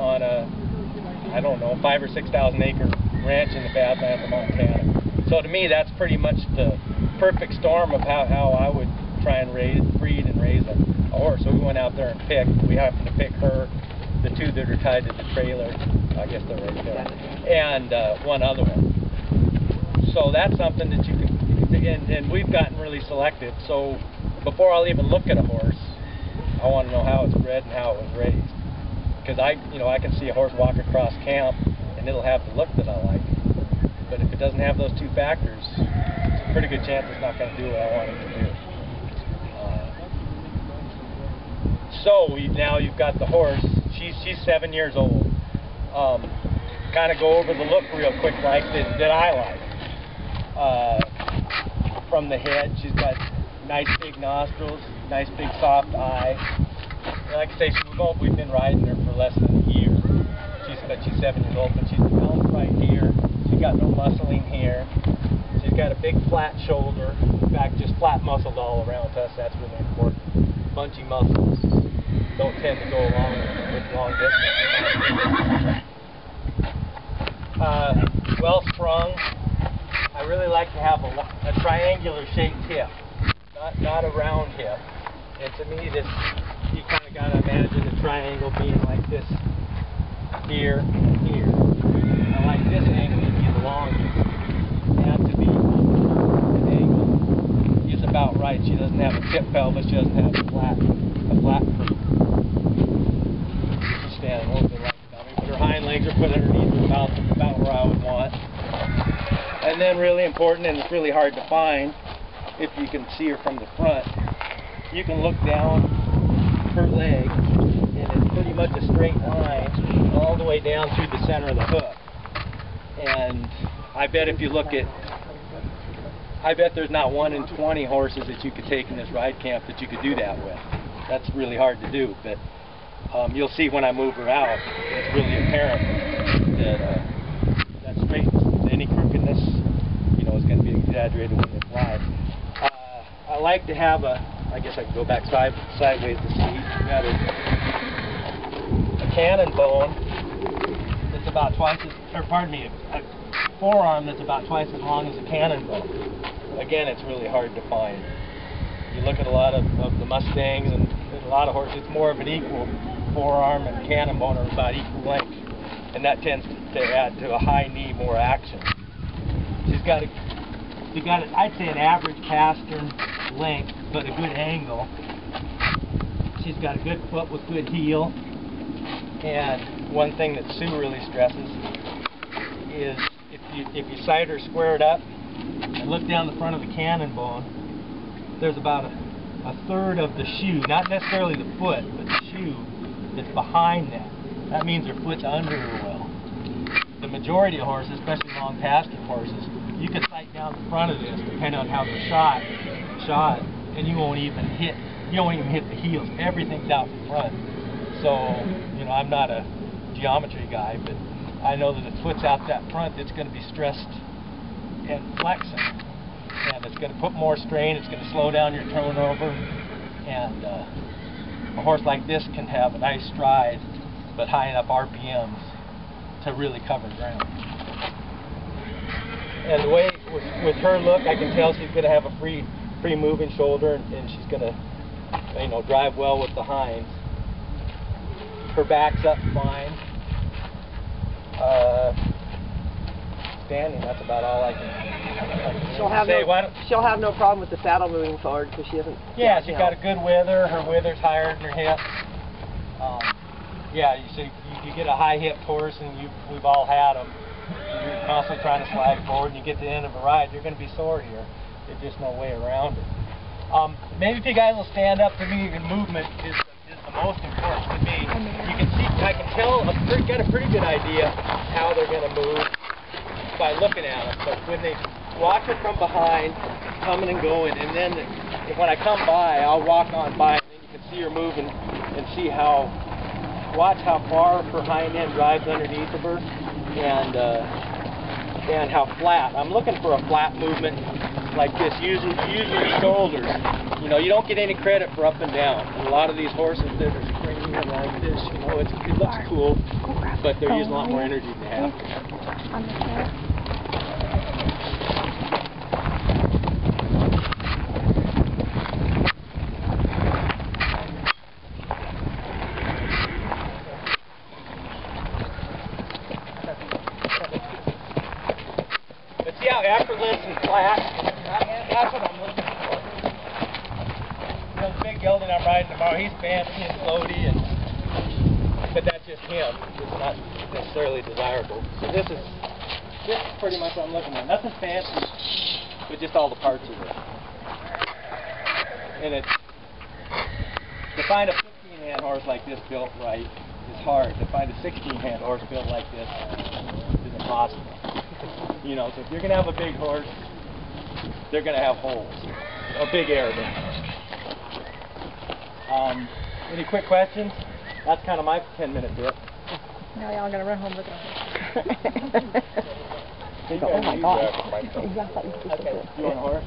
on a, I don't know, 5,000 or 6,000 acre ranch in the Badlands of Montana. So to me, that's pretty much the perfect storm of how I would try and breed and raise a horse. So we went out there and picked. We happened to pick her, the two that are tied to the trailer. I guess they're right there, and one other one. So that's something that you can. And we've gotten really selective. So before I'll even look at a horse, I want to know how it's bred and how it was raised. Because I can see a horse walk across camp and it'll have the look that I like. But if it doesn't have those two factors, it's a pretty good chance it's not going to do what I want it to do. So now you've got the horse. She's 7 years old. Kind of go over the look real quick, like that I like. From the head, she's got nice big nostrils, nice big soft eye. Like I say, we've been riding her for less than a year. She's 7 years old, but she's developed right here. She's got no muscling here. She's got a big flat shoulder. In fact, just flat muscled all around us. That's really important. Bunchy muscles don't tend to go along with long distance. Well sprung. I really like to have a triangular shaped hip, not a round hip. And to me, you kind of got to imagine the triangle being like this here and here. I like this angle to be the longest, and to be an angle is about right. She doesn't have a tip pelvis. She doesn't have a flat croup. She's standing a little bit like that. But her hind legs are put underneath her mouth, about where I would want. And then really important, and it's really hard to find, if you can see her from the front, you can look down her leg, and it's pretty much a straight line all the way down through the center of the hoof. And I bet if you look at, I bet there's not 1 in 20 horses that you could take in this ride camp that you could do that with. That's really hard to do, but you'll see when I move her out, it's really apparent that that straightness, any crookedness, is going to be exaggerated when they fly. I like to have I guess I can go back sideways to see. You got a cannon bone that's about twice as, a forearm that's about twice as long as a cannon bone. Again, it's really hard to find. You look at a lot of the Mustangs and a lot of horses, it's more of an equal forearm and cannon bone are about equal length. And that tends to add to a high knee, more action. She's got I'd say an average pastern length, but a good angle. She's got a good foot with good heel. And one thing that Sue really stresses is if you sight her squared up and look down the front of the cannon bone, there's about a third of the shoe, not necessarily the foot, but the shoe that's behind that. That means her foot's under her well. The majority of horses, especially long pastern horses, you can sight down the front of this, depending on how they're shot, and you won't even hit the heels. Everything's out in front. So, I'm not a geometry guy, but I know that if the foot's out that front, it's going to be stressed and flexing, and it's going to put more strain. It's going to slow down your turnover, and a horse like this can have a nice stride, but high enough RPMs to really cover ground. And the way with her look, I can tell she's going to have a free moving shoulder, and she's going to drive well with the hinds. Her back's up fine. Standing, that's about all I can say. She'll have no problem with the saddle moving forward because she isn't. Yeah, she's got a good wither. Her wither's higher than her hip. Yeah, you get a high hipped horse, and we've all had them. You're constantly trying to slide forward, and you get to the end of a ride, you're going to be sore here. There's just no way around it. Maybe if you guys will stand up to me, your movement is the most important to me. You can see, I can tell, get a pretty good idea how they're going to move by looking at them. But when they watch it from behind, coming and going, and then when I come by, I'll walk on by, and then you can see her moving and see watch how far her hind end drives underneath of her. And how flat. I'm looking for a flat movement like this. Use your shoulders. You don't get any credit for up and down. And a lot of these horses that are springy them like this, you know, it looks cool, but they're using a lot more energy than they have. On the tail. But see how effortless and flat? That's what I'm looking for. You know, the big gelding I'm riding tomorrow, he's fancy and floaty, but that's just him. It's not necessarily desirable. So this is pretty much what I'm looking at. Nothing fancy, but just all the parts of it. And it's, to find a 15-hand horse like this built right is hard. To find a 16-hand horse built like this is impossible. You know, so if you're going to have a big horse, they're going to have holes, or big air there. Any quick questions? That's kind of my 10-minute bit. Now y'all gonna run home looking at Oh my God. Okay. You want a horse?